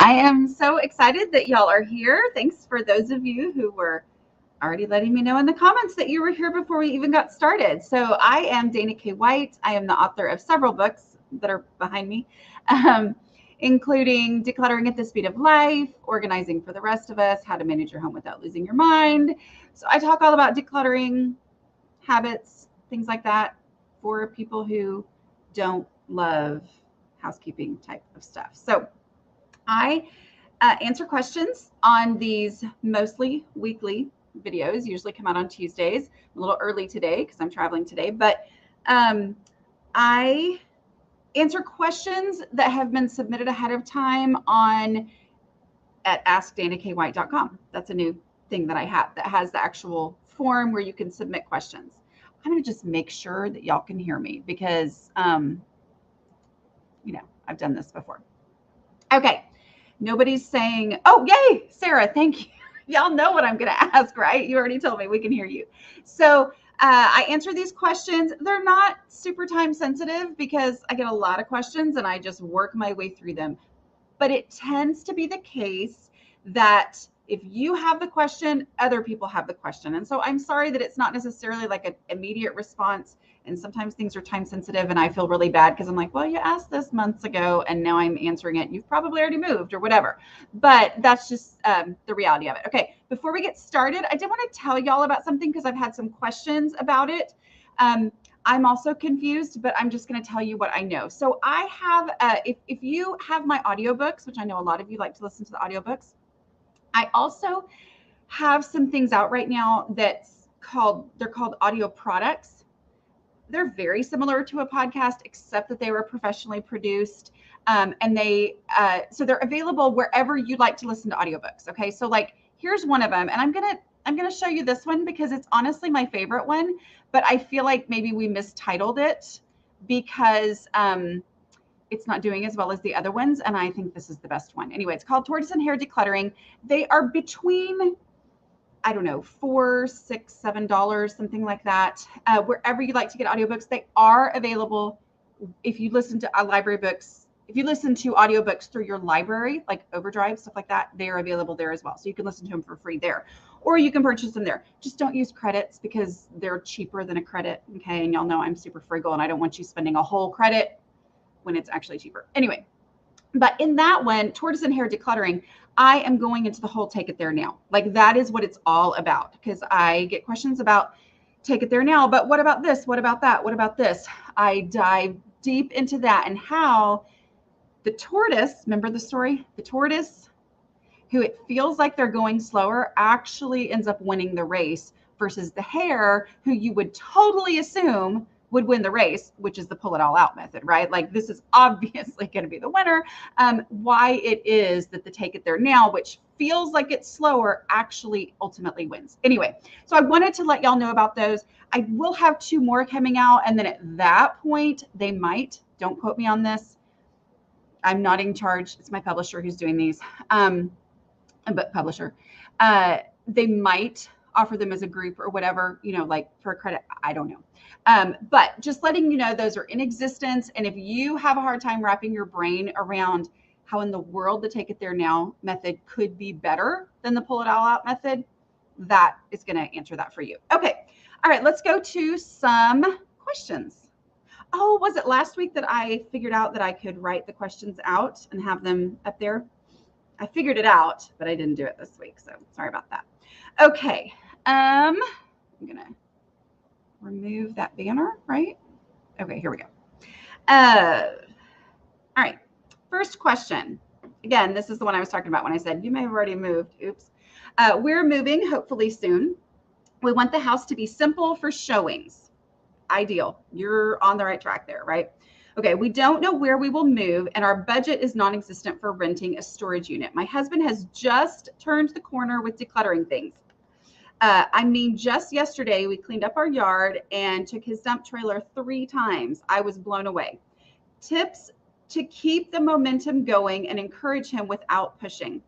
I am so excited that y'all are here. Thanks for those of you who were already letting me know in the comments that you were here before we even got started. So I am Dana K. White. I am the author of several books that are behind me, including Decluttering at the Speed of Life, Organizing for the Rest of Us, How to Manage Your Home Without Losing Your Mind. So I talk all about decluttering, habits, things like that for people who don't love housekeeping type of stuff. So I answer questions on these mostly weekly videos, usually come out on Tuesdays. I'm a little early today because I'm traveling today, but I answer questions that have been submitted ahead of time at askdanakWhite.com. That's a new thing that I have that has the actual form where you can submit questions. I'm going to just make sure that y'all can hear me because, I've done this before. Okay. Nobody's saying, oh, yay, Sarah, thank you. Y'all know what I'm going to ask, right? You already told me we can hear you. So I answer these questions. They're not super time sensitive because I get a lot of questions and I just work my way through them. But it tends to be the case that if you have the question, other people have the question. And so I'm sorry that it's not necessarily like an immediate response. And sometimes things are time sensitive and I feel really bad because I'm like, well, you asked this months ago and now I'm answering it. You've probably already moved or whatever. But that's just the reality of it. Okay, before we get started, I did want to tell y'all about something because I've had some questions about it. I'm also confused, but I'm just going to tell you what I know. So I have, if you have my audiobooks, which I know a lot of you like to listen to the audiobooks, I also have some things out right now they're called audio products. They're very similar to a podcast, except that they were professionally produced. And so they're available wherever you like to listen to audiobooks. Okay. So like, here's one of them. And I'm going to show you this one because it's honestly my favorite one, but I feel like maybe we mistitled it because, it's not doing as well as the other ones. And I think this is the best one. Anyway, it's called Tortoise and Hare Decluttering. They are between, I don't know, $4, $6, $7, something like that. Wherever you like to get audiobooks, they are available. If you listen to library books, if you listen to audiobooks through your library, like Overdrive, stuff like that, they're available there as well. So you can listen to them for free there, or you can purchase them there. Just don't use credits because they're cheaper than a credit. Okay. And y'all know I'm super frugal and I don't want you spending a whole credit when it's actually cheaper. Anyway, but in that one, Tortoise and Hare Decluttering, I am going into the whole take it there now. Like that is what it's all about because I get questions about take it there now, but what about this? What about that? What about this? I dive deep into that and how the tortoise, remember the story? The tortoise, who it feels like they're going slower, actually ends up winning the race versus the hare, who you would totally assume would win the race, which is the pull it all out method, right? Like this is obviously going to be the winner. Why it is that the take it there now, which feels like it's slower, actually ultimately wins. Anyway, so I wanted to let y'all know about those. I will have 2 more coming out. And then at that point, they might, don't quote me on this. I'm not in charge. It's my publisher who's doing these. But publisher, they might offer them as a group or whatever, like for a credit, I don't know. But just letting you know, those are in existence. And if you have a hard time wrapping your brain around how in the world the take it there now method could be better than the pull it all out method, that is going to answer that for you. Okay. All right. Let's go to some questions. Oh, was it last week that I figured out that I could write the questions out and have them up there? I figured it out, but I didn't do it this week. So sorry about that. Okay. I'm going to remove that banner, right? Okay, here we go. All right. First question. Again, this is the one I was talking about when I said you may have already moved. Oops. We're moving hopefully soon. We want the house to be simple for showings. Ideal. You're on the right track there, right? Okay, we don't know where we will move and our budget is non-existent for renting a storage unit. My husband has just turned the corner with decluttering things. Just yesterday we cleaned up our yard and took his dump trailer 3 times. I was blown away. Tips to keep the momentum going and encourage him without pushing.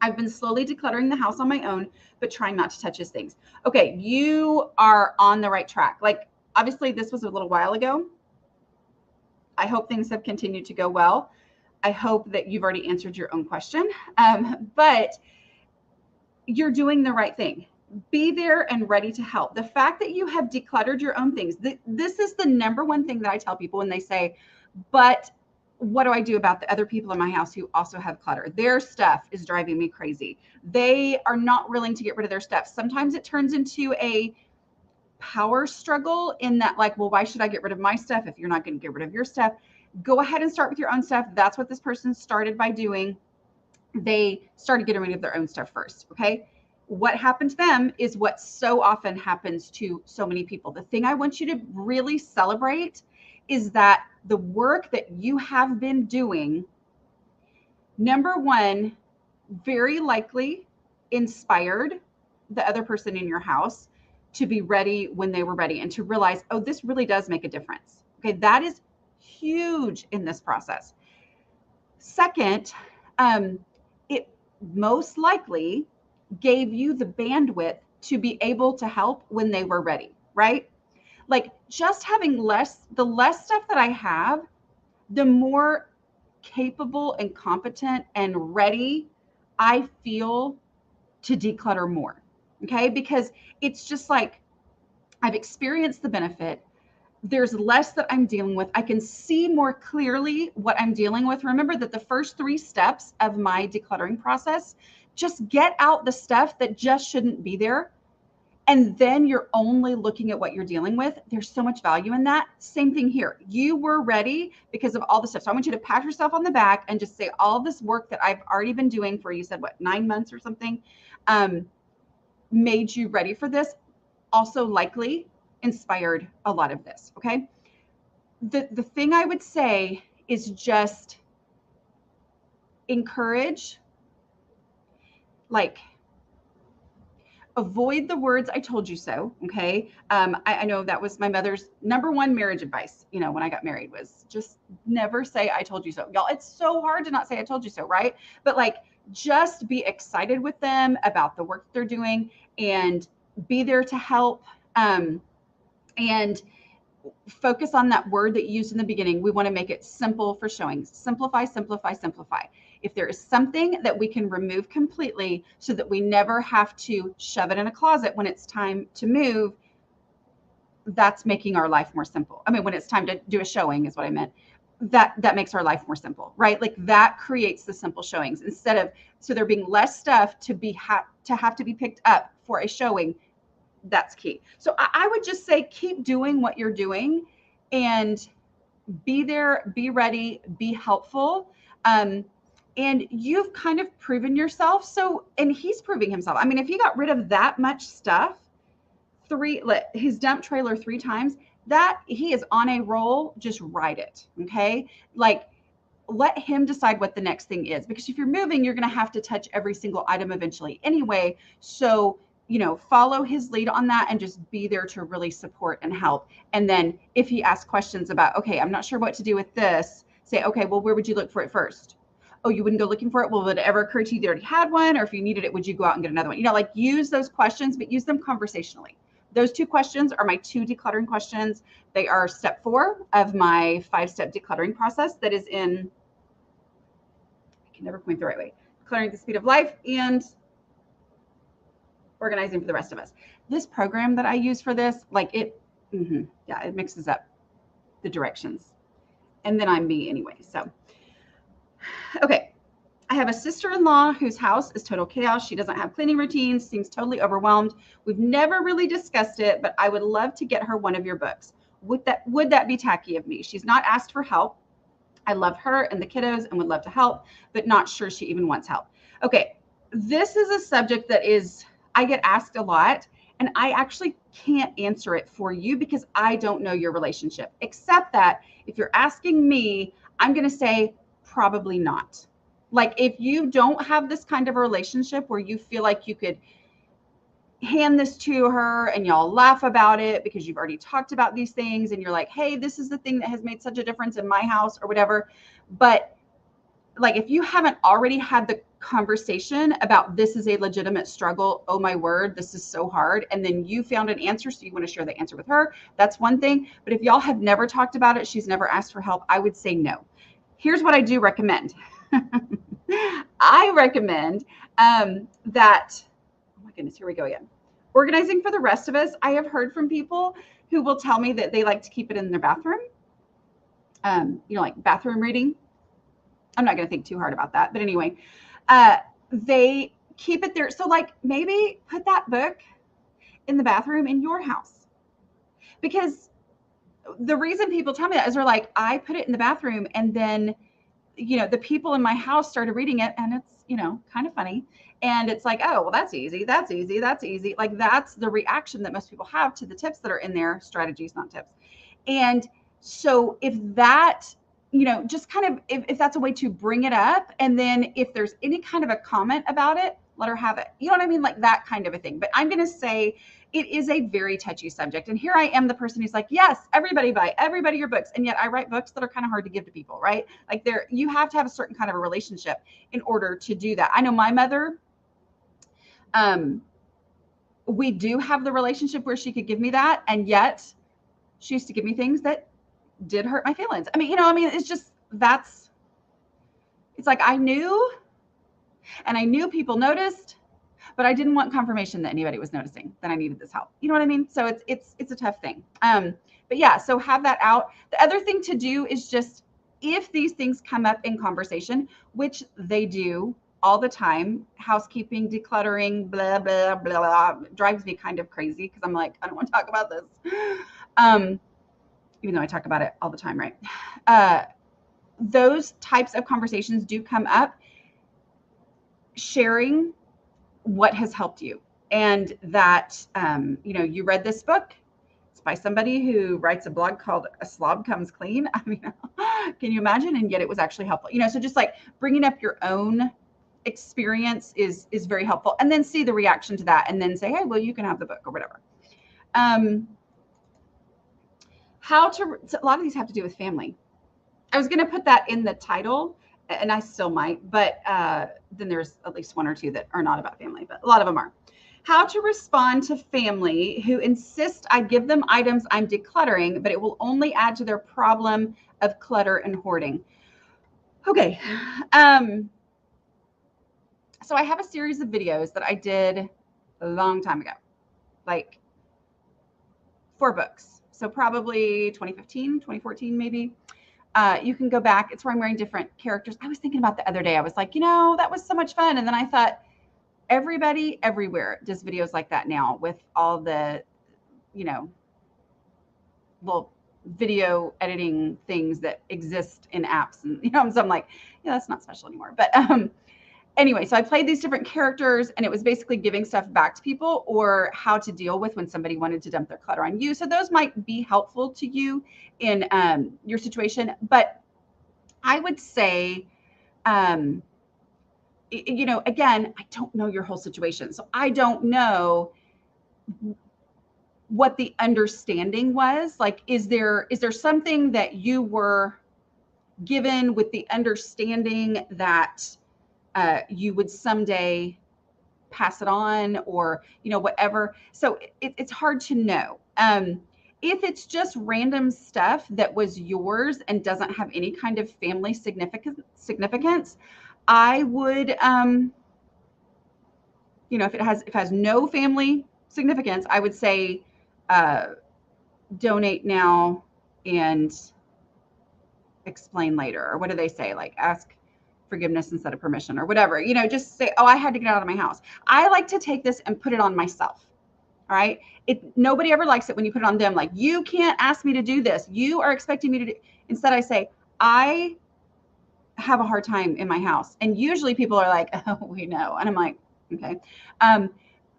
I've been slowly decluttering the house on my own, but trying not to touch his things. Okay, you are on the right track. Like, obviously this was a little while ago. I hope things have continued to go well. I hope that you've already answered your own question, but you're doing the right thing. Be there and ready to help. The fact that you have decluttered your own things, this is the number one thing that I tell people when they say, but what do I do about the other people in my house who also have clutter? Their stuff is driving me crazy. They are not willing to get rid of their stuff. Sometimes it turns into a power struggle in that, like, well, why should I get rid of my stuff if you're not going to get rid of your stuff? Go ahead and start with your own stuff. That's what this person started by doing. They started getting rid of their own stuff first. Okay. What happened to them is what so often happens to so many people. The thing I want you to really celebrate is that the work that you have been doing, number one, very likely inspired the other person in your house to be ready when they were ready and to realize, oh, this really does make a difference. Okay, that is huge in this process. Second, it most likely gave you the bandwidth to be able to help when they were ready, right? Like just having the less stuff that I have, the more capable and competent and ready I feel to declutter more. Okay. Because it's just like I've experienced the benefit. There's less that I'm dealing with. I can see more clearly what I'm dealing with. Remember that the first 3 steps of my decluttering process, just get out the stuff that just shouldn't be there. And then you're only looking at what you're dealing with. There's so much value in that. Same thing here. You were ready because of all the stuff. So I want you to pat yourself on the back and just say all this work that I've already been doing for, you said, what, 9 months or something, made you ready for this. Also likely inspired a lot of this. Okay. The thing I would say is just encourage, like, avoid the words "I told you so." Okay. I know that was my mother's number one marriage advice, when I got married, was just never say "I told you so." Y'all, it's so hard to not say "I told you so," right? But like, just be excited with them about the work they're doing and be there to help. And focus on that word that you used in the beginning. We want to make it simple for showings. Simplify, simplify, simplify. If there is something that we can remove completely so that we never have to shove it in a closet when it's time to move, that's making our life more simple. I mean, when it's time to do a showing is what I meant. That makes our life more simple, right? Like that creates the simple showings instead of, so there being less stuff to have to be picked up for a showing. That's key. So I would just say, keep doing what you're doing and be there, be ready, be helpful. And you've kind of proven yourself. So, and he's proving himself. I mean, if he got rid of that much stuff, his dump trailer 3 times, that he is on a roll, just ride it. Okay. Like, let him decide what the next thing is, because if you're moving, you're going to have to touch every single item eventually anyway. So, follow his lead on that and just be there to really support and help. And then if he asks questions about, okay, I'm not sure what to do with this, say, okay, well, where would you look for it first? Oh, you wouldn't go looking for it? Well, would it ever occur to you that you already had one? Or if you needed it, would you go out and get another one? Like, use those questions, but use them conversationally. Those 2 questions are my 2 decluttering questions. They are step 4 of my 5-step decluttering process that is in, I can never point the right way, Decluttering at the Speed of Life and Organizing for the Rest of Us. This program that I use for this, like it mixes up the directions. And then I'm me anyway. So, okay. I have a sister-in-law whose house is total chaos. She doesn't have cleaning routines, seems totally overwhelmed. We've never really discussed it, but I would love to get her one of your books. Would that be tacky of me? She's not asked for help. I love her and the kiddos and would love to help, but not sure she even wants help. Okay. This is a subject that I get asked a lot, and I actually can't answer it for you because I don't know your relationship, except that if you're asking me, I'm going to say probably not. Like, if you don't have this kind of a relationship where you feel like you could hand this to her and y'all laugh about it because you've already talked about these things and you're like, hey, this is the thing that has made such a difference in my house or whatever. But like, if you haven't already had the conversation about this is a legitimate struggle, oh my word, this is so hard, and then you found an answer, so you want to share the answer with her, that's one thing. But if y'all have never talked about it, she's never asked for help, I would say no. here's what I do recommend. I recommend that, oh my goodness, here we go again. Organizing for the rest of us. I have heard from people who will tell me that they like to keep it in their bathroom. Like bathroom reading. I'm not going to think too hard about that. But anyway, they keep it there. So like maybe put that book in the bathroom in your house. Because the reason people tell me that is they're like, I put it in the bathroom and then, the people in my house started reading it and it's, kind of funny. And it's like, oh, well, that's easy. That's easy. That's easy. Like that's the reaction that most people have to the tips that are in there, strategies, not tips. And so if that, just kind of, if that's a way to bring it up, and then if there's any kind of a comment about it, let her have it. You know what I mean? Like that kind of a thing. But I'm going to say it is a very touchy subject. And here I am, the person who's like, yes, everybody buy everybody your books. And yet I write books that are kind of hard to give to people, right? Like you have to have a certain kind of a relationship in order to do that. I know my mother, we do have the relationship where she could give me that. And yet she used to give me things that did hurt my feelings. I mean, it's just, it's like I knew, and I knew people noticed, but I didn't want confirmation that anybody was noticing that I needed this help. You know what I mean? So it's a tough thing. But yeah, so have that out. The other thing to do is just, if these things come up in conversation, which they do all the time, housekeeping, decluttering, blah, blah, blah, blah, drives me kind of crazy because I'm like, I don't want to talk about this. Even though I talk about it all the time, right? Those types of conversations do come up. Sharing what has helped you, and that, you read this book. It's by somebody who writes a blog called A Slob Comes Clean. I mean, can you imagine? And yet it was actually helpful. So just like bringing up your own experience is very helpful, and then see the reaction to that, and then say, hey, well, you can have the book or whatever. A lot of these have to do with family. I was going to put that in the title, and I still might, but then there's at least one or two that are not about family, but a lot of them are. How to respond to family who insist I give them items I'm decluttering, but it will only add to their problem of clutter and hoarding. Okay. So I have a series of videos that I did a long time ago, like 4 books. So probably 2015, 2014, maybe. You can go back. It's where I'm wearing different characters. I was thinking about the other day. I was like, that was so much fun. And then I thought, everybody everywhere does videos like that now with all the, little video editing things that exist in apps. And, so I'm like, yeah, that's not special anymore. But anyway, so I played these different characters, and it was basically giving stuff back to people or how to deal with when somebody wanted to dump their clutter on you. So those might be helpful to you in your situation. But I would say, again, I don't know your whole situation. So I don't know what the understanding was. Like, is there something that you were given with the understanding that you would someday pass it on, or, whatever. So it's hard to know. If it's just random stuff that was yours and doesn't have any kind of family significance, I would, if it has no family significance, I would say, donate now and explain later. Or what do they say? Like, ask forgiveness instead of permission, or whatever, just say, oh, I had to get out of my house. I like to take this and put it on myself. All right. Nobody ever likes it when you put it on them. Like, you can't ask me to do this. You are expecting me to do. Instead, I say, I have a hard time in my house. And usually people are like, oh, we know. And I'm like, okay.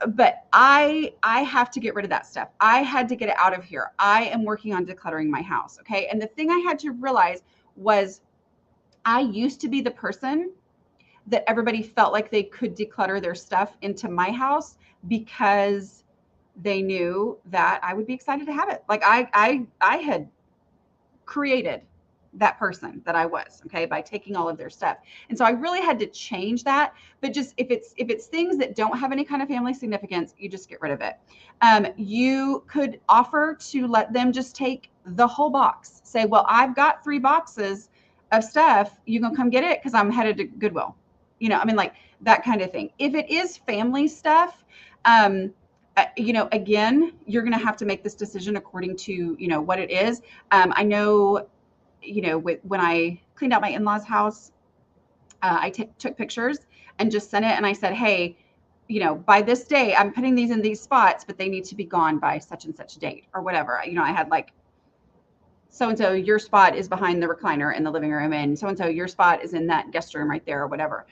But I have to get rid of that stuff. I had to get it out of here. I am working on decluttering my house. Okay. And the thing I had to realize was, I used to be the person that everybody felt like they could declutter their stuff into my house because they knew that I would be excited to have it. Like I had created that person that I was, okay, by taking all of their stuff. And so I really had to change that. But just if it's things that don't have any kind of family significance, you just get rid of it. You could offer to let them just take the whole box. Say, well, I've got 3 boxes of stuff, you gonna come get it because I'm headed to Goodwill. I mean, like that kind of thing. If it is family stuff, again, you're gonna have to make this decision according to what it is. I know, when I cleaned out my in-laws' house, I took pictures and just sent it, and I said, hey, by this day, I'm putting these in these spots, but they need to be gone by such and such date or whatever. I had like, so-and-so, your spot is behind the recliner in the living room, and so-and-so, your spot is in that guest room right there or whatever,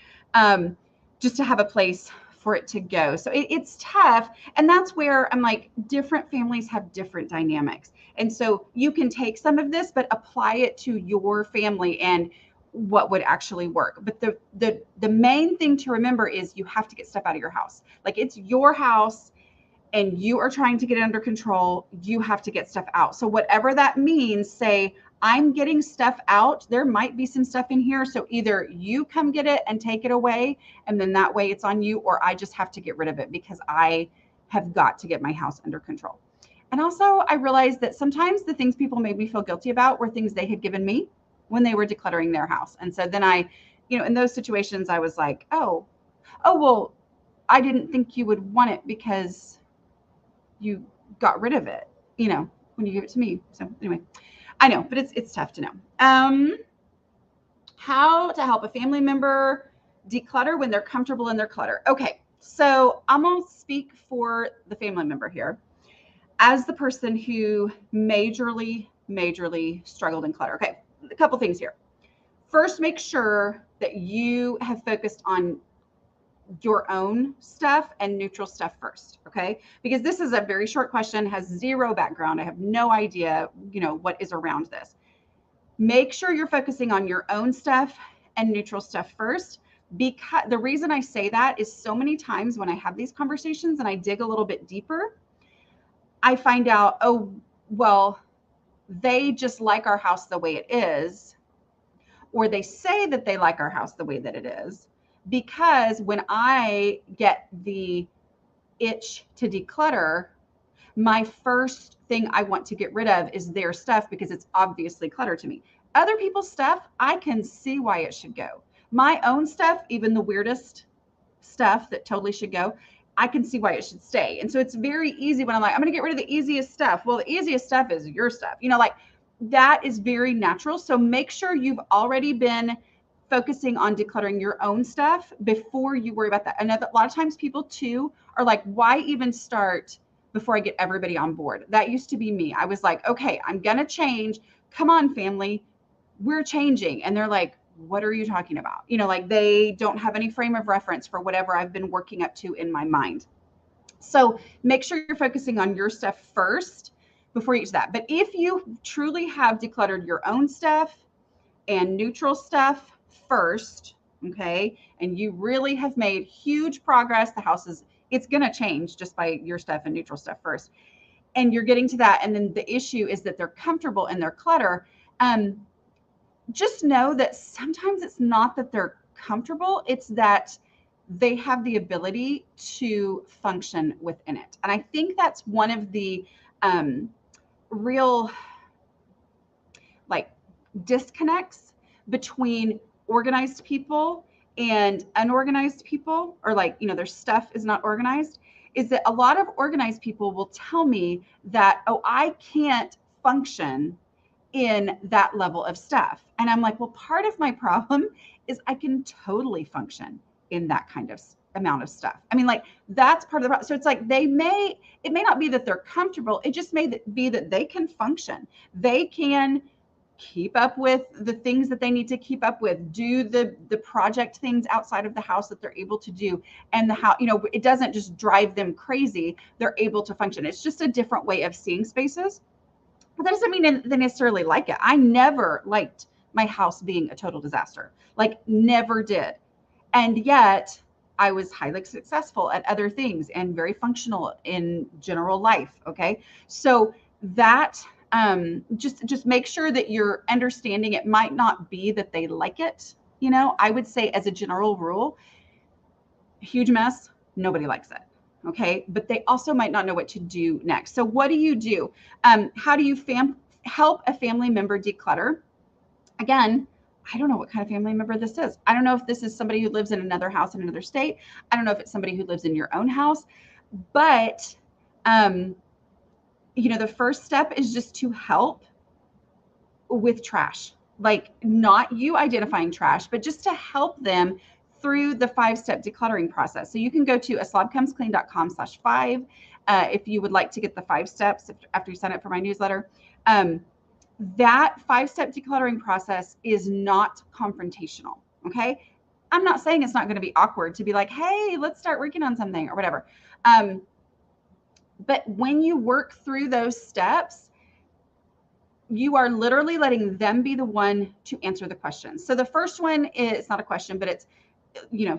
just to have a place for it to go. So it's tough. And that's where I'm like, different families have different dynamics. And so you can take some of this, but apply it to your family and what would actually work. But the main thing to remember is you have to get stuff out of your house. Like, it's your house and you are trying to get it under control, you have to get stuff out. So whatever that means, say, I'm getting stuff out. There might be some stuff in here. So either you come get it and take it away, and then that way it's on you, or I just have to get rid of it because I have got to get my house under control. And also, I realized that sometimes the things people made me feel guilty about were things they had given me when they were decluttering their house. And so then I, in those situations, I was like, oh, well, I didn't think you would want it because you got rid of it, when you give it to me. So anyway, I know, but it's tough to know. How to help a family member declutter when they're comfortable in their clutter. Okay, so I'm gonna speak for the family member here as the person who majorly struggled in clutter. Okay, a couple things here. First, make sure that you have focused on your own stuff and neutral stuff first, okay? Because this is a very short question, has zero background. I have no idea, what is around this. Make sure you're focusing on your own stuff and neutral stuff first, because the reason I say that is so many times when I have these conversations and I dig a little bit deeper, I find out, oh, well, they just like our house the way it is, or they say that they like our house the way that it is, because when I get the itch to declutter, my first thing I want to get rid of is their stuff because it's obviously clutter to me. Other people's stuff, I can see why it should go. My own stuff, even the weirdest stuff that totally should go, I can see why it should stay. And so it's very easy when I'm like, I'm going to get rid of the easiest stuff. Well, the easiest stuff is your stuff, like that is very natural. So make sure you've already been focusing on decluttering your own stuff before you worry about that. I know that a lot of times people too are like, why even start before I get everybody on board? That used to be me. I was like, okay, I'm going to change. Come on, family, we're changing. And they're like, what are you talking about? Like they don't have any frame of reference for whatever I've been working up to in my mind. So make sure you're focusing on your stuff first before you get to that. But if you truly have decluttered your own stuff and neutral stuff first, okay, and you really have made huge progress, the house it's going to change just by your stuff and neutral stuff first, and you're getting to that, and then the issue is that they're comfortable in their clutter, just know that sometimes it's not that they're comfortable, it's that they have the ability to function within it. And I think that's one of the real like disconnects between organized people and unorganized people, or like, their stuff is not organized, is that a lot of organized people will tell me that, oh, I can't function in that level of stuff. And I'm like, well, part of my problem is I can totally function in that kind of amount of stuff. I mean, like that's part of the problem. So it's like it may not be that they're comfortable. It just may be that they can function. They can keep up with the things that they need to keep up with, do the project things outside of the house that they're able to do. And the house, it doesn't just drive them crazy. They're able to function. It's just a different way of seeing spaces. But that doesn't mean they necessarily like it. I never liked my house being a total disaster, like never did. And yet I was highly successful at other things and very functional in general life. Okay. So that, just make sure that you're understanding it might not be that they like it. I would say as a general rule, huge mess, nobody likes it. Okay. But they also might not know what to do next. So what do you do? How do you help a family member declutter? Again, I don't know what kind of family member this is. I don't know if this is somebody who lives in another house in another state. I don't know if it's somebody who lives in your own house, but the first step is just to help with trash, like not you identifying trash, but just to help them through the 5-step decluttering process. So you can go to aslobcomesclean.com/5 if you would like to get the 5 steps after you sign up for my newsletter. That 5-step decluttering process is not confrontational. Okay. I'm not saying it's not going to be awkward to be like, hey, let's start working on something or whatever. But when you work through those steps, you are literally letting them be the one to answer the questions. So the first one is not a question, but it's,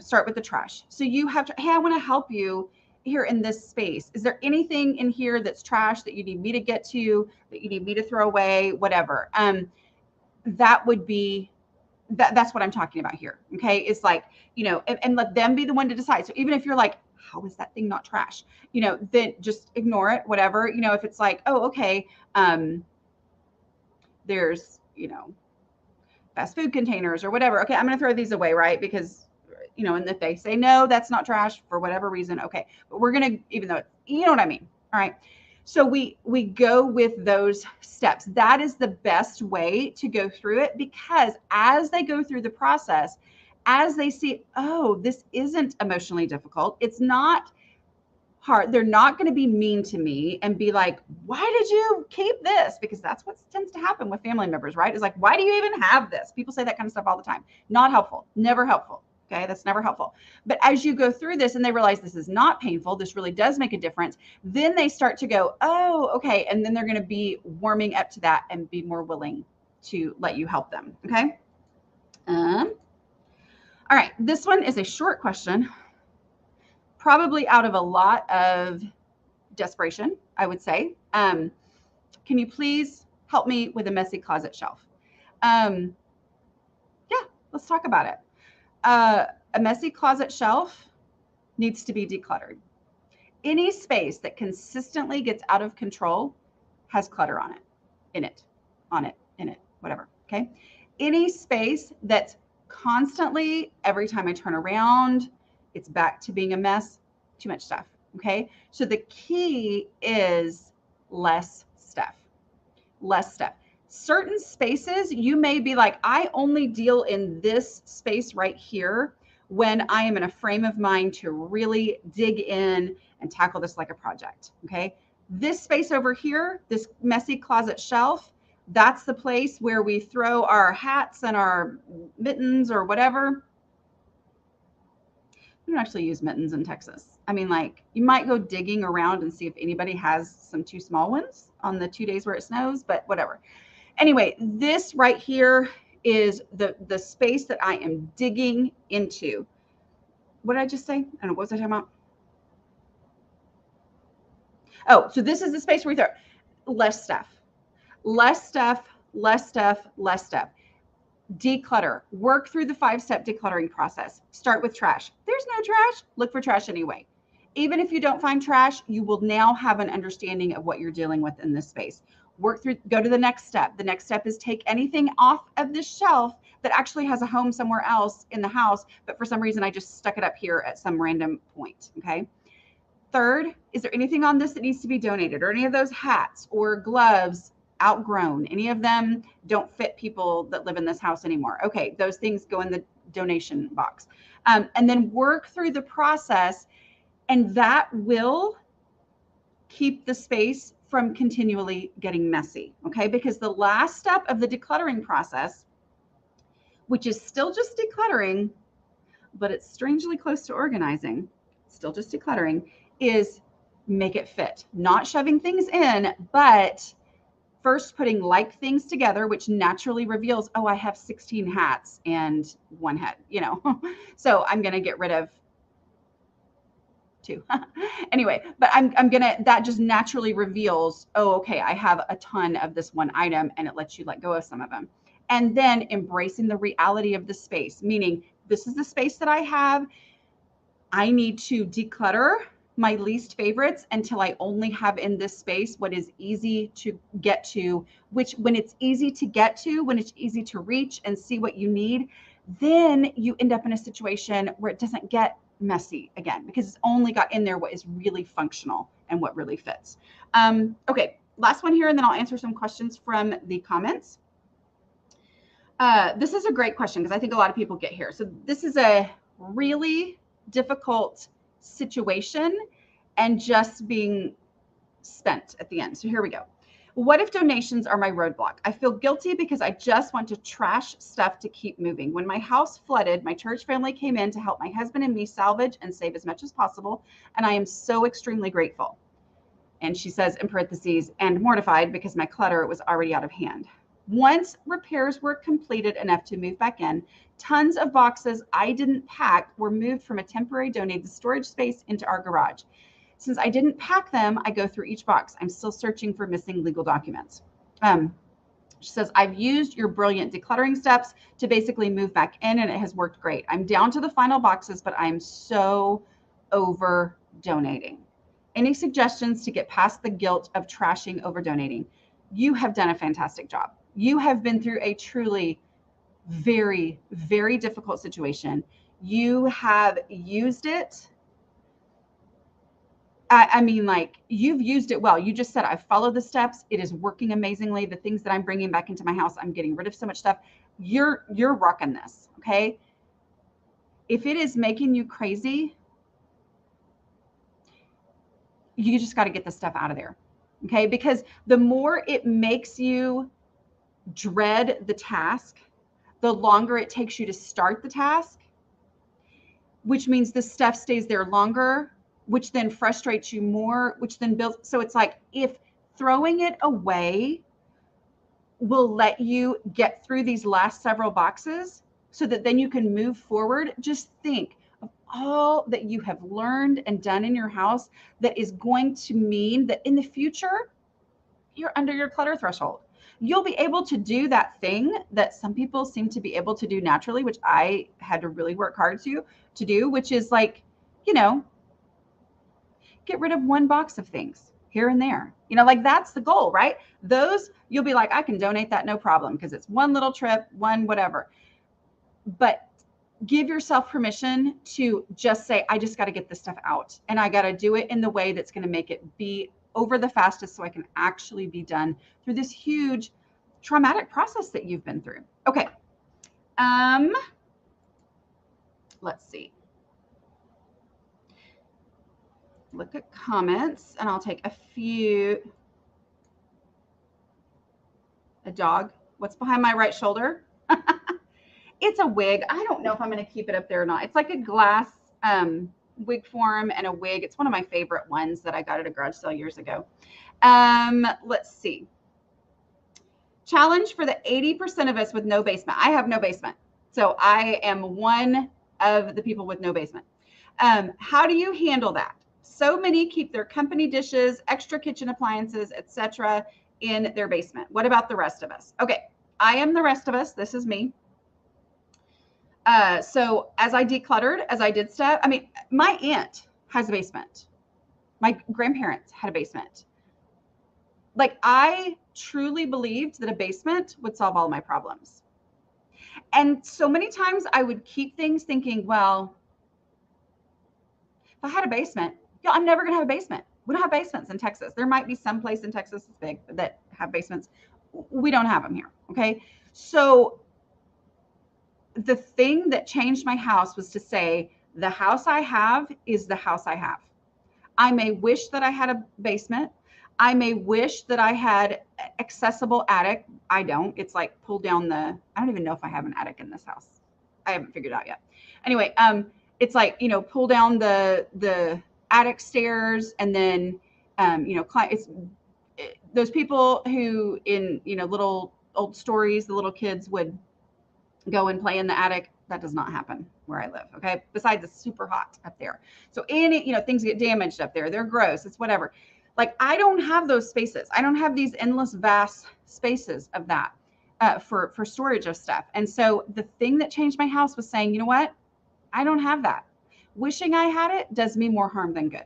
start with the trash. So you have to, hey, I want to help you here in this space. Is there anything in here that's trash that you need me to get to, that you need me to throw away, whatever? That would be, that's what I'm talking about here. Okay. It's like, and let them be the one to decide. So even if you're like, how is that thing not trash? Then just ignore it, whatever. If it's like, oh, okay, there's, fast food containers or whatever. Okay, I'm going to throw these away, right? Because, and if they say, no, that's not trash for whatever reason. Okay, but we're going to, even though, you know what I mean? All right. So we go with those steps. That is the best way to go through it, because as they go through the process, as they see, oh, this isn't emotionally difficult, it's not hard, they're not going to be mean to me and be like, why did you keep this? Because that's what tends to happen with family members, right? It's like, why do you even have this? People say that kind of stuff all the time. Not helpful, never helpful. Okay, that's never helpful. But as you go through this and they realize this is not painful, this really does make a difference, then they start to go, oh, okay. And then they're going to be warming up to that and be more willing to let you help them. Okay. All right. This one is a short question, probably out of a lot of desperation, I would say. Can you please help me with a messy closet shelf? Yeah, let's talk about it. A messy closet shelf needs to be decluttered. Any space that consistently gets out of control has clutter on it, in it, on it, in it, whatever. Okay. Any space that's constantly, every time I turn around, it's back to being a mess, too much stuff. Okay. So the key is less stuff, less stuff. Certain spaces, you may be like, I only deal in this space right here when I am in a frame of mind to really dig in and tackle this like a project. Okay. This space over here, this messy closet shelf, that's the place where we throw our hats and our mittens or whatever. We don't actually use mittens in Texas. I mean, like, you might go digging around and see if anybody has some too small ones on the 2 days where it snows, but whatever. Anyway, this right here is the space that I am digging into. What did I just say? I don't know. What was I talking about? Oh, so this is the space where we throw less stuff, less stuff, less stuff, less stuff. Declutter. Work through the 5-step decluttering process. Start with trash. There's no trash. Look for trash anyway. Even if you don't find trash, you will now have an understanding of what you're dealing with in this space. Work through, go to the next step. The next step is take anything off of this shelf that actually has a home somewhere else in the house, but for some reason I just stuck it up here at some random point. Okay. Third, is there anything on this that needs to be donated, or any of those hats or gloves outgrown? Any of them don't fit people that live in this house anymore? Okay, those things go in the donation box. And then work through the process, and that will keep the space from continually getting messy. Okay, because the last step of the decluttering process, which is still just decluttering, but it's strangely close to organizing, still just decluttering, is make it fit. Not shoving things in, but first putting like things together, which naturally reveals, oh, I have 16 hats and 1 hat, so I'm going to get rid of 2. Anyway, but that just naturally reveals, oh, okay, I have a ton of this one item, and it lets you let go of some of them. And then embracing the reality of the space, meaning this is the space that I have. I need to declutter my least favorites until I only have in this space what is easy to get to, which when it's easy to get to, when it's easy to reach and see what you need, then you end up in a situation where it doesn't get messy again, because it's only got in there what is really functional and what really fits. Okay, last one here, and then I'll answer some questions from the comments. This is a great question because I think a lot of people get here. So this is a really difficult situation and just being spent at the end. So here we go. What if donations are my roadblock? I feel guilty because I just want to trash stuff to keep moving. When my house flooded, my church family came in to help my husband and me salvage and save as much as possible. And I am so extremely grateful. And she says in parentheses, and mortified because my clutter was already out of hand. Once repairs were completed enough to move back in, tons of boxes I didn't pack were moved from a temporary donated storage space into our garage. Since I didn't pack them, I go through each box. I'm still searching for missing legal documents. She says, I've used your brilliant decluttering steps to basically move back in, and it has worked great. I'm down to the final boxes, but I'm so over donating. Any suggestions to get past the guilt of trashing over donating? You have done a fantastic job. You have been through a truly very, very difficult situation. You have used it. I mean, like, you've used it well. You just said, I've followed the steps. It is working amazingly. The things that I'm bringing back into my house, I'm getting rid of so much stuff. You're rocking this, okay? If it is making you crazy, you just got to get the stuff out of there, okay? Because the more it makes you dread the task, the longer it takes you to start the task, which means the stuff stays there longer, which then frustrates you more, which then builds. So it's like, if throwing it away will let you get through these last several boxes so that then you can move forward, just think of all that you have learned and done in your house that is going to mean that in the future, you're under your clutter threshold. You'll be able to do that thing that some people seem to be able to do naturally, which I had to really work hard to do, which is like, get rid of one box of things here and there. Like, that's the goal, right? Those, you'll be like, I can donate that, no problem, because it's one little trip, one whatever. But give yourself permission to just say, I just got to get this stuff out, and I got to do it in the way that's going to make it be over the fastest so I can actually be done through this huge traumatic process that you've been through. Okay. Let's see. Look at comments, and I'll take a few. A dog. What's behind my right shoulder? It's a wig. I don't know if I'm going to keep it up there or not. It's like a glass wig form and a wig. It's one of my favorite ones that I got at a garage sale years ago. Let's see. Challenge for the 80% of us with no basement. I have no basement. So I am one of the people with no basement. How do you handle that? So many keep their company dishes, extra kitchen appliances, etc. in their basement. What about the rest of us? Okay, I am the rest of us. This is me. So as I decluttered, as I did stuff, I mean, my aunt has a basement. My grandparents had a basement. Like, I truly believed that a basement would solve all my problems. And so many times I would keep things thinking, well, if I had a basement, I'm never going to have a basement. We don't have basements in Texas. There might be some place in Texas that's big that have basements. We don't have them here. Okay. So the thing that changed my house was to say, the house I have is the house I have. I may wish that I had a basement. I may wish that I had accessible attic. I don't. It's like pull down I don't even know if I have an attic in this house. I haven't figured it out yet. Anyway, it's like, pull down the attic stairs, and then, those people who in, little old stories, the little kids would go and play in the attic. That does not happen where I live. Okay. Besides, it's super hot up there. So things get damaged up there. They're gross. It's whatever. Like, I don't have those spaces. I don't have these endless, vast spaces of that for storage of stuff. And so the thing that changed my house was saying, you know what? I don't have that. Wishing I had it does me more harm than good.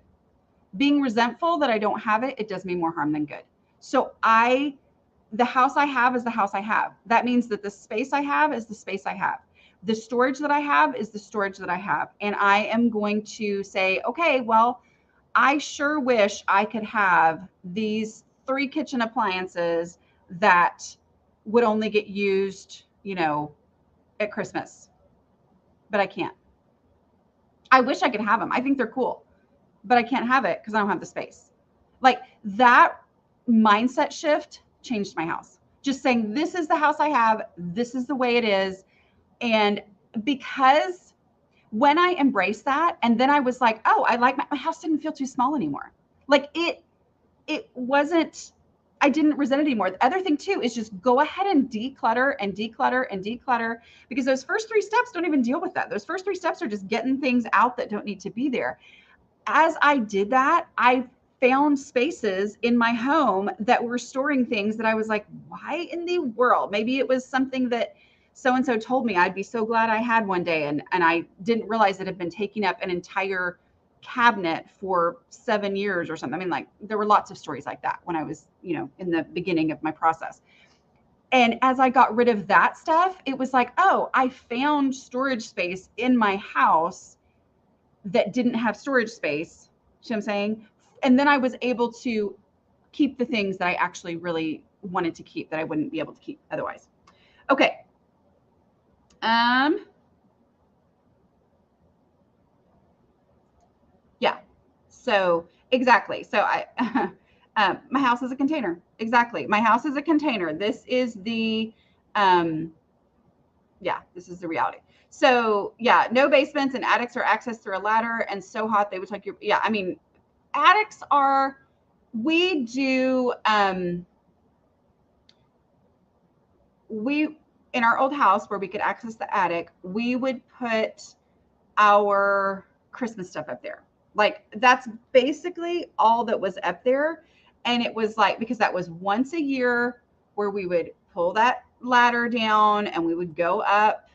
being resentful that I don't have it, it does me more harm than good. So the house I have is the house I have. That means that the space I have is the space I have. The storage that I have is the storage that I have. And I am going to say, okay, well, I sure wish I could have these 3 kitchen appliances that would only get used, at Christmas, but I can't. I wish I could have them. I think they're cool, but I can't have it because I don't have the space. Like that mindset shift changed my house. Just saying, this is the house I have. This is the way it is. And because when I embraced that, and then I was like, oh, I like my house didn't feel too small anymore. Like it wasn't, I didn't resent it anymore. The other thing too is just go ahead and declutter and declutter and declutter, because those first 3 steps don't even deal with that. Those first 3 steps are just getting things out that don't need to be there. As I did that, I found spaces in my home that were storing things that I was like, why in the world? Maybe it was something that so-and-so told me I'd be so glad I had one day. And I didn't realize it had been taking up an entire cabinet for 7 years or something. I mean, like there were lots of stories like that when I was, in the beginning of my process. And as I got rid of that stuff, it was like, oh, I found storage space in my house that didn't have storage space. See what I'm saying? And then I was able to keep the things that I actually really wanted to keep that I wouldn't be able to keep otherwise. Okay. Yeah. So exactly. So my house is a container. Exactly. My house is a container. This is the, this is the reality. So yeah, no basements and attics are accessed through a ladder, and so hot they would take your, I mean, attics are, we do, in our old house where we could access the attic, we would put our Christmas stuff up there. Like that's basically all that was up there. And it was like, because that was once a year where we would pull that ladder down and we would go up.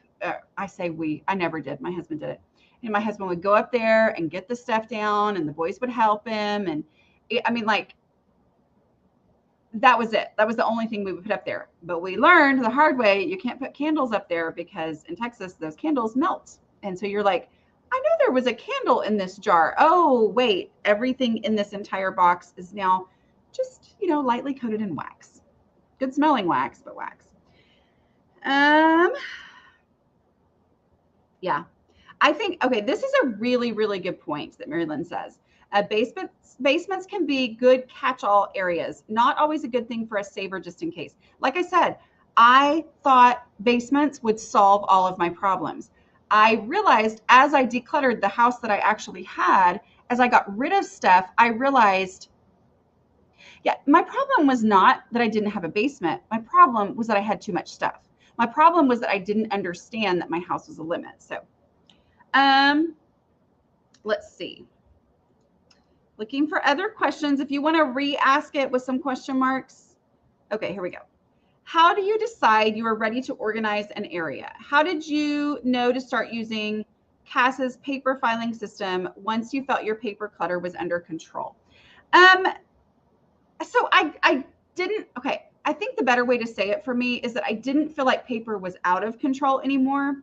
I say I never did. My husband did it. And my husband would go up there and get the stuff down, and the boys would help him. And that was it. That was the only thing we would put up there. But we learned the hard way, you can't put candles up there because in Texas, those candles melt. And so you're like, I know there was a candle in this jar. Oh, wait, everything in this entire box is now just, lightly coated in wax. Good smelling wax, but wax. Yeah. I think, okay, this is a really, really good point that Mary Lynn says. Basements can be good catch-all areas. Not always a good thing for a saver, just in case. Like I said, I thought basements would solve all of my problems. I realized as I decluttered the house that I actually had, as I got rid of stuff, I realized, my problem was not that I didn't have a basement. My problem was that I had too much stuff. My problem was that I didn't understand that my house was a limit. So, let's see. Looking for other questions. If you want to re-ask it with some question marks. Okay, here we go. How do you decide you are ready to organize an area? How did you know to start using Cass's paper filing system once you felt your paper clutter was under control? So I didn't, okay, I think the better way to say it for me is that I didn't feel like paper was out of control anymore,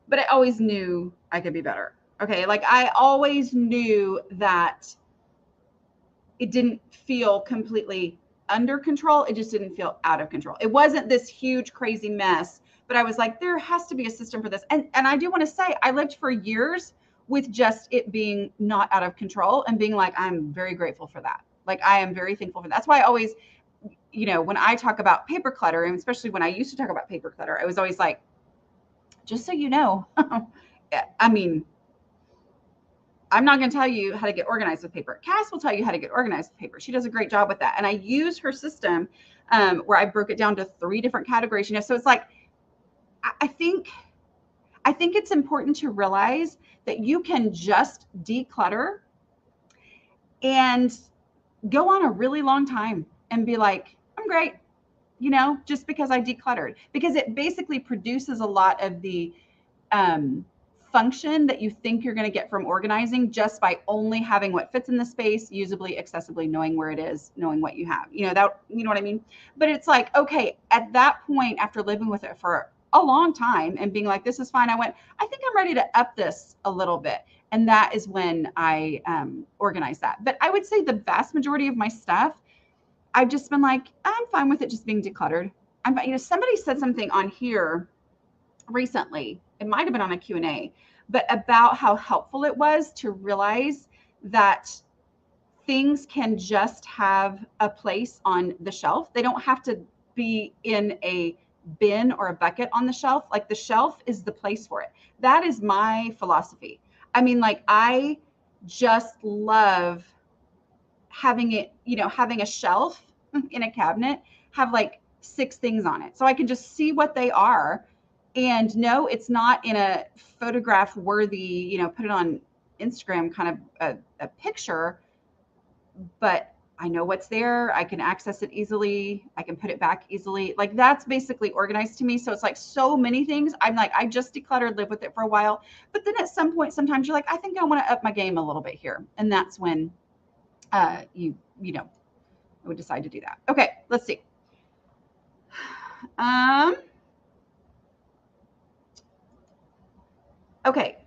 but I always knew I could be better. Okay, like I always knew that it didn't feel completely under control. It just didn't feel out of control. It wasn't this huge, crazy mess, but I was like, there has to be a system for this. And I do want to say, I lived for years with just it being not out of control and being like, I'm very grateful for that. Like, I am very thankful for that. That's why I always, when I talk about paper clutter, and especially when I used to talk about paper clutter, I was always like, just so you know, I mean, I'm not going to tell you how to get organized with paper. Cass will tell you how to get organized with paper. She does a great job with that. And I use her system where I broke it down to 3 different categories. So it's like, I think it's important to realize that you can just declutter and go on a really long time and be like, I'm great, just because I decluttered, because it basically produces a lot of the function that you think you're going to get from organizing just by only having what fits in the space, usably, accessibly, knowing where it is, knowing what you have, you know what I mean? But it's like, okay, at that point, after living with it for a long time and being like, this is fine, I think I'm ready to up this a little bit. And that is when I organize that. But I would say the vast majority of my stuff, I've just been like, I'm fine with it just being decluttered. Somebody said something on here recently, it might have been on a Q&A, but about how helpful it was to realize that things can just have a place on the shelf. They don't have to be in a bin or a bucket on the shelf. Like, the shelf is the place for it. That is my philosophy. I mean, like, I just love having it, having a shelf in a cabinet, have like 6 things on it. So I can just see what they are. And no, it's not in a photograph worthy, put it on Instagram kind of a picture, but I know what's there. I can access it easily. I can put it back easily. Like, that's basically organized to me. So it's like so many things. I'm like, I just decluttered, live with it for a while. But then at some point, sometimes you're like, I think I want to up my game a little bit here. And that's when I would decide to do that. Okay, let's see. Okay.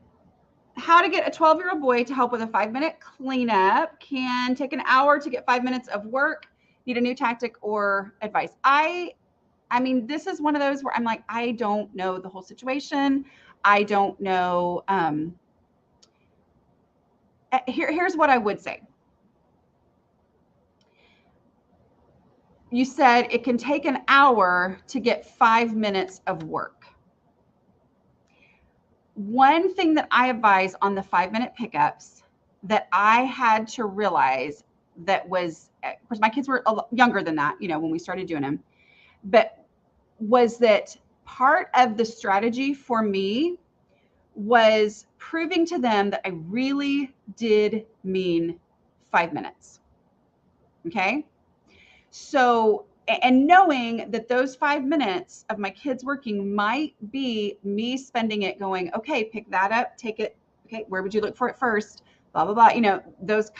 How to get a 12-year-old boy to help with a 5-minute cleanup. Can take an hour to get 5 minutes of work. Need a new tactic or advice? I mean, this is one of those where I'm like, I don't know the whole situation. I don't know. Here's what I would say. You said it can take an hour to get 5 minutes of work. One thing that I advise on the 5-minute pickups that I had to realize that was, of course, my kids were younger than that, when we started doing them, but was that part of the strategy for me was proving to them that I really did mean 5 minutes. Okay. So, and knowing that those 5 minutes of my kids working might be me spending it going, okay, pick that up, take it. Okay, where would you look for it first? Blah, blah, blah. Those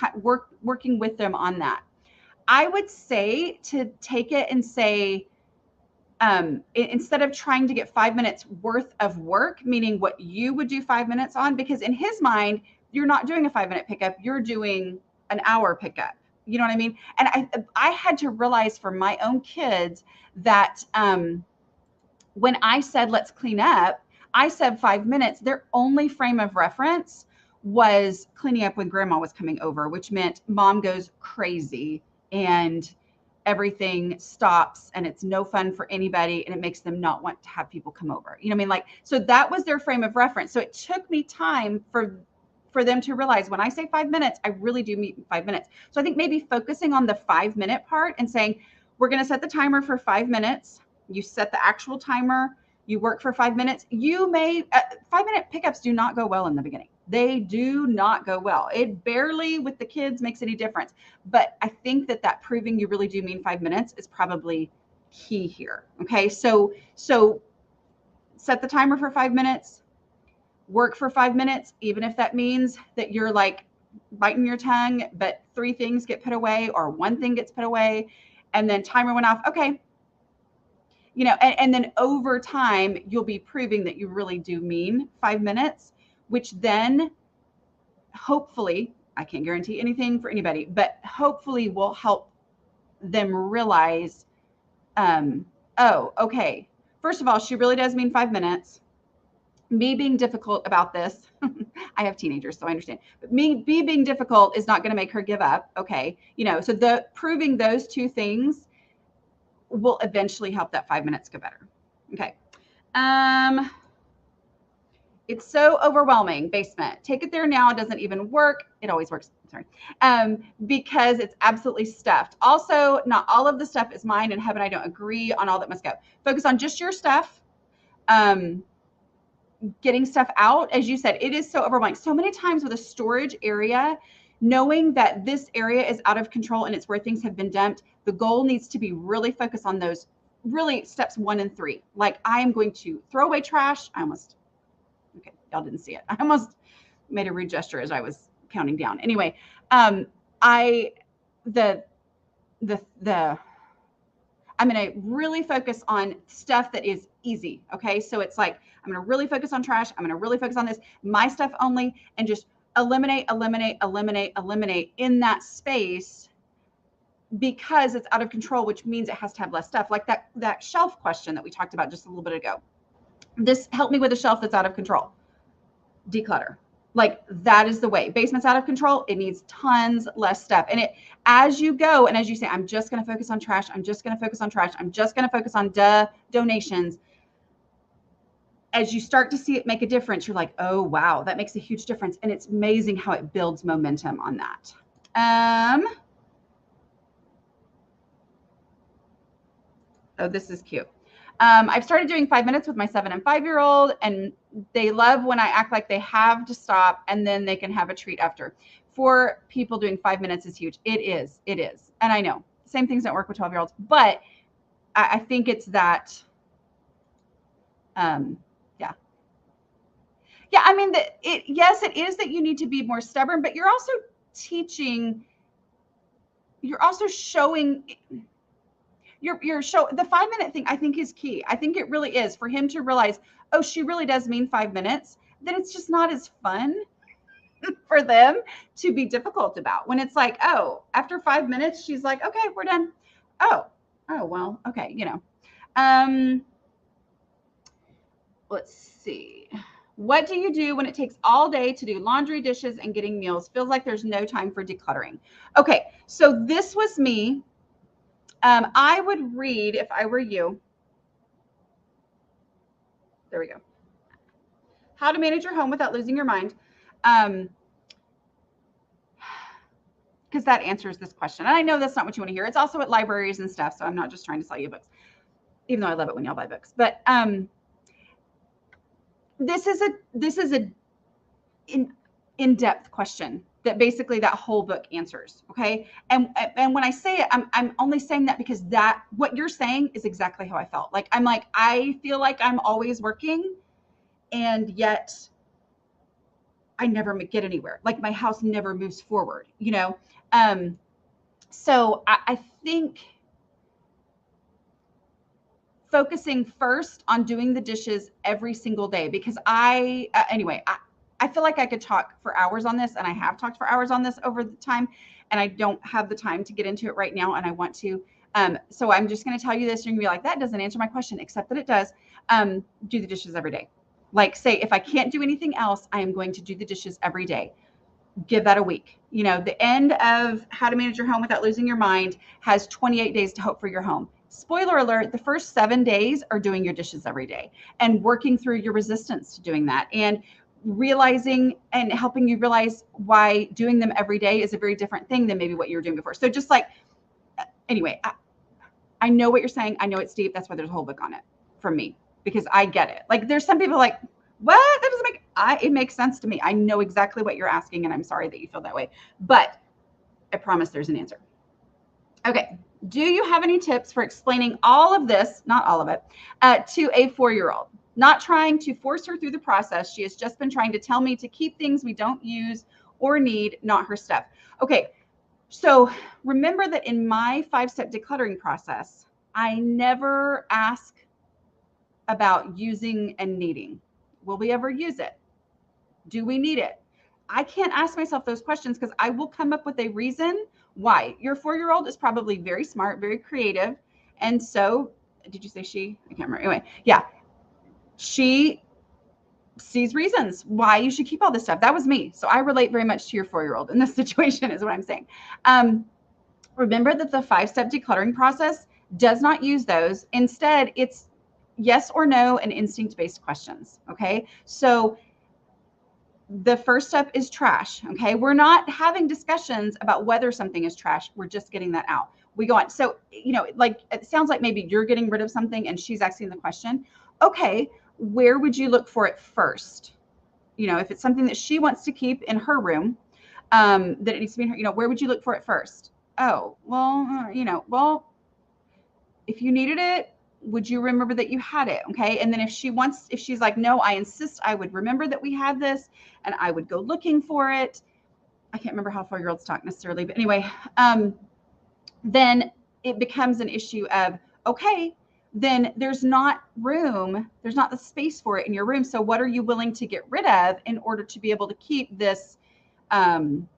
working with them on that. I would say to take it and say, instead of trying to get 5 minutes worth of work, meaning what you would do 5 minutes on, because in his mind, you're not doing a 5-minute pickup, you're doing an hour pickup. You know what I mean? And I had to realize for my own kids that when I said, let's clean up, I said 5 minutes. Their only frame of reference was cleaning up when grandma was coming over, which meant mom goes crazy and everything stops and it's no fun for anybody. And it makes them not want to have people come over. You know what I mean? Like, so that was their frame of reference. So it took me time for them to realize when I say 5 minutes, I really do mean 5 minutes. So I think maybe focusing on the 5-minute part and saying, we're going to set the timer for 5 minutes. You set the actual timer, you work for 5 minutes. You may, 5-minute pickups do not go well in the beginning. They do not go well. It barely with the kids makes any difference. But I think that proving you really do mean 5 minutes is probably key here. Okay. So set the timer for 5 minutes. Work for 5 minutes, even if that means that you're like biting your tongue, but 3 things get put away or 1 thing gets put away, and then timer went off. Okay. And then over time, you'll be proving that you really do mean 5 minutes, which then hopefully, I can't guarantee anything for anybody, but hopefully will help them realize, oh, okay. First of all, she really does mean 5 minutes. Me being difficult about this, I have teenagers, so I understand, but me being difficult is not going to make her give up. Okay. So the proving those 2 things will eventually help that 5 minutes go better. Okay. It's so overwhelming. Basement. Take it there now. It doesn't even work. It always works. Sorry. Because it's absolutely stuffed. Also, not all of the stuff is mine, and Heaven, I don't agree on all that must go. Focus on just your stuff. Getting stuff out, as you said, it is so overwhelming. So many times with a storage area, knowing that this area is out of control and it's where things have been dumped, the goal needs to be really focused on those really steps 1 and 3. Like, I am going to throw away trash. Okay. Y'all didn't see it. I almost made a rude gesture as I was counting down. Anyway, I'm going to really focus on stuff that is easy. Okay. So it's like, I'm going to really focus on trash. I'm going to really focus on this, my stuff only, and just eliminate in that space, because it's out of control, which means it has to have less stuff. Like that shelf question that we talked about just a little bit ago. This helped me with a shelf that's out of control. Declutter. Like, that is the way. Basement's out of control. It needs tons less stuff. And as you go, and as you say, I'm just going to focus on trash. I'm just going to focus on trash. I'm just going to focus on donations. As you start to see it make a difference, you're like, oh, wow, that makes a huge difference. And it's amazing how it builds momentum on that. Oh, this is cute. I've started doing 5 minutes with my 7 and 5-year-old, and they love when I act like they have to stop and then they can have a treat after. For people, doing 5 minutes is huge. It is. And I know same things don't work with 12-year-olds, but I think it's that. Yeah. I mean, yes, it is that you need to be more stubborn, but you're also teaching. You're also showing. Your show, the 5 minute thing, I think is key. I think it really is, for him to realize, oh, she really does mean 5 minutes. Then it's just not as fun for them to be difficult about. When it's like, oh, after 5 minutes, she's like, okay, we're done. Oh, well, okay, let's see. What do you do when it takes all day to do laundry, dishes, and getting meals? Feels like there's no time for decluttering. Okay, so this was me. I would read, if I were you. There we go. How to manage your home without losing your mind. Because that answers this question. And I know that's not what you want to hear. It's also at libraries and stuff. So I'm not just trying to sell you books, even though I love it when y'all buy books. But this is a in-depth question that basically that whole book answers. Okay. And when I say it, I'm only saying that because what you're saying is exactly how I felt. Like, I feel like I'm always working, and yet I never get anywhere. Like, my house never moves forward, so I think focusing first on doing the dishes every single day, because I feel like I could talk for hours on this, and I have talked for hours on this over the time, and I don't have the time to get into it right now, and I want to. So I'm just going to tell you this, and you're going to be like, that doesn't answer my question, except that it does. Do the dishes every day. Like, say, if I can't do anything else, I am going to do the dishes every day. Give that a week. The end of How to Manage Your Home Without Losing Your Mind has 28 days to hope for your home. Spoiler alert, the first 7 days are doing your dishes every day and working through your resistance to doing that, and realizing and helping you realize why doing them every day is a very different thing than maybe what you were doing before. So just like, anyway, I know what you're saying. I know it's deep. That's why there's a whole book on it from me, because I get it. Like, there's some people like, what? That doesn't it makes sense to me. I know exactly what you're asking, and I'm sorry that you feel that way, but I promise there's an answer. Okay. Do you have any tips for explaining all of this, not all of it, to a 4-year-old? Not trying to force her through the process. She has just been trying to tell me to keep things we don't use or need, not her stuff. Okay. So remember that in my 5-step decluttering process, I never ask about using and needing. Will we ever use it? Do we need it? I can't ask myself those questions, because I will come up with a reason why. Your 4-year-old is probably very smart, very creative. And so, did you say she? I can't remember. Anyway, yeah. She sees reasons why you should keep all this stuff. That was me. So I relate very much to your 4-year-old in this situation, is what I'm saying. Remember that the 5-step decluttering process does not use those. Instead, it's yes or no and instinct-based questions. Okay. So the first step is trash. Okay. We're not having discussions about whether something is trash. We're just getting that out. We go on. So, like, it sounds like maybe you're getting rid of something and she's asking the question. Okay. Where would you look for it first? If it's something that she wants to keep in her room, that it needs to be in her, where would you look for it first? Oh, well, well, if you needed it, would you remember that you had it? Okay. And then if she's like, no, I insist I would remember that we had this and I would go looking for it. I can't remember how 4-year-olds talk necessarily, but anyway, then it becomes an issue of, okay, then there's not the space for it in your room. So what are you willing to get rid of in order to be able to keep this, I'm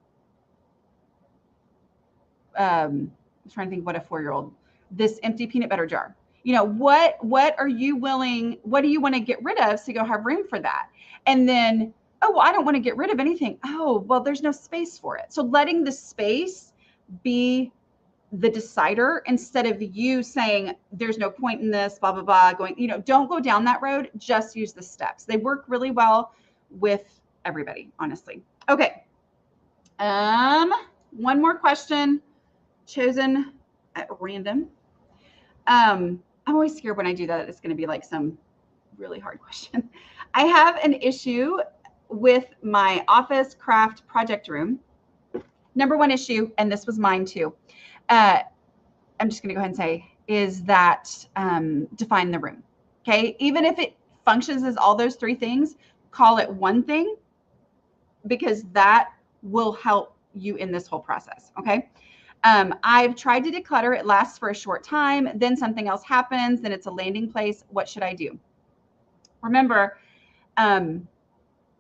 trying to think what a 4-year-old, this empty peanut butter jar. What do you want to get rid of so you'll have room for that? And then, oh, well, I don't want to get rid of anything. Oh, well, there's no space for it. So letting the space be the decider instead of you saying there's no point in this, blah, blah, blah, going, don't go down that road. Just use the steps. They work really well with everybody, honestly. Okay. One more question chosen at random. I'm always scared when I do that. It's going to be like some really hard question. I have an issue with my office craft project room. Number one issue, and this was mine too. I'm just going to go ahead and say is that define the room. Okay. Even if it functions as all those three things, call it one thing because that will help you in this whole process. Okay. I've tried to declutter. It lasts for a short time. Then something else happens. Then it's a landing place. What should I do? Remember,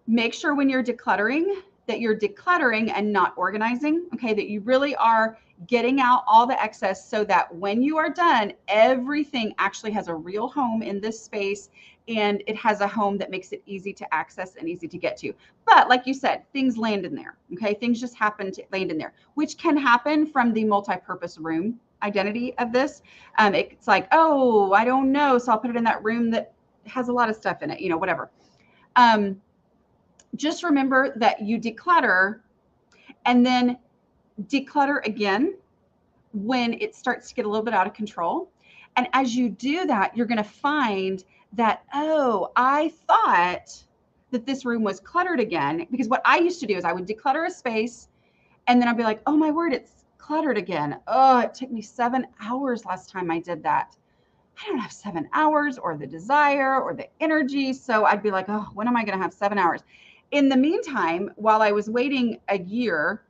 make sure when you're decluttering that you're decluttering and not organizing. Okay. That you really are getting out all the excess so that when you are done, everything actually has a real home in this space and it has a home that makes it easy to access and easy to get to. But like you said, things land in there. Okay. Things just happen to land in there, which can happen from the multi-purpose room identity of this. It's like, oh, I don't know. So I'll put it in that room that has a lot of stuff in it, whatever. Just remember that you declutter and then declutter again when it starts to get a little bit out of control. And as you do that, you're going to find that, oh, I thought that this room was cluttered again. Because what I used to do is I would declutter a space and then I'd be like, oh my word, it's cluttered again. Oh, it took me 7 hours last time I did that. I don't have 7 hours or the desire or the energy. So I'd be like, oh, when am I going to have 7 hours? In the meantime, while I was waiting a year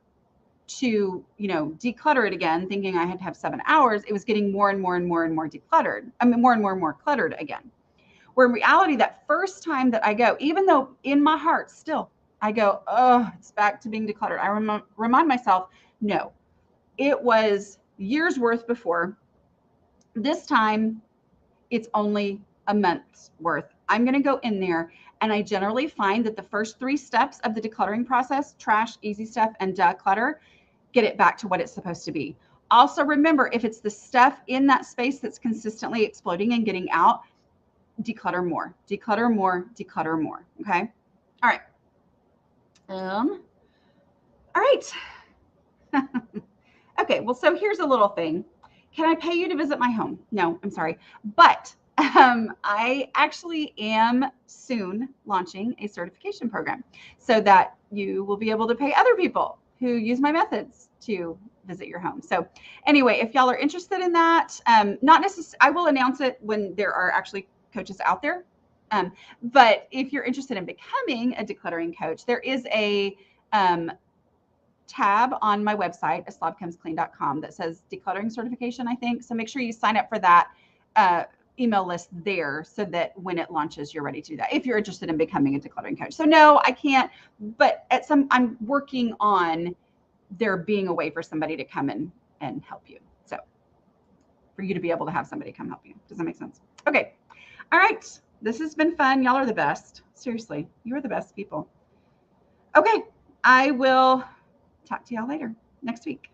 to, declutter it again, thinking I had to have 7 hours, it was getting more and more and more and more decluttered. I mean, more and more and more cluttered again. Where in reality, that first time that I go, even though in my heart still, I go, oh, it's back to being decluttered. I remind myself, no, it was years worth before. This time, it's only a month's worth. I'm going to go in there. And I generally find that the first 3 steps of the decluttering process, trash, easy stuff, and declutter, get it back to what it's supposed to be. Also remember, if it's the stuff in that space that's consistently exploding and getting out, declutter more, declutter more, declutter more. Okay. All right. All right. Okay. Well, so here's a little thing. Can I pay you to visit my home? No, I'm sorry. But I actually am soon launching a certification program so that you will be able to pay other people who use my methods to visit your home. So anyway, if y'all are interested in that, not necessarily, I will announce it when there are actually coaches out there. But if you're interested in becoming a decluttering coach, there is a tab on my website, aslobcomesclean.com, that says Decluttering Certification, I think. So make sure you sign up for that email list there so that when it launches, you're ready to do that if you're interested in becoming a decluttering coach. So no, I can't, but I'm working on there being a way for somebody to come in and help you. So for you to be able to have somebody come help you. Does that make sense? Okay. All right. This has been fun. Y'all are the best. Seriously, you are the best people. Okay. I will talk to y'all later next week.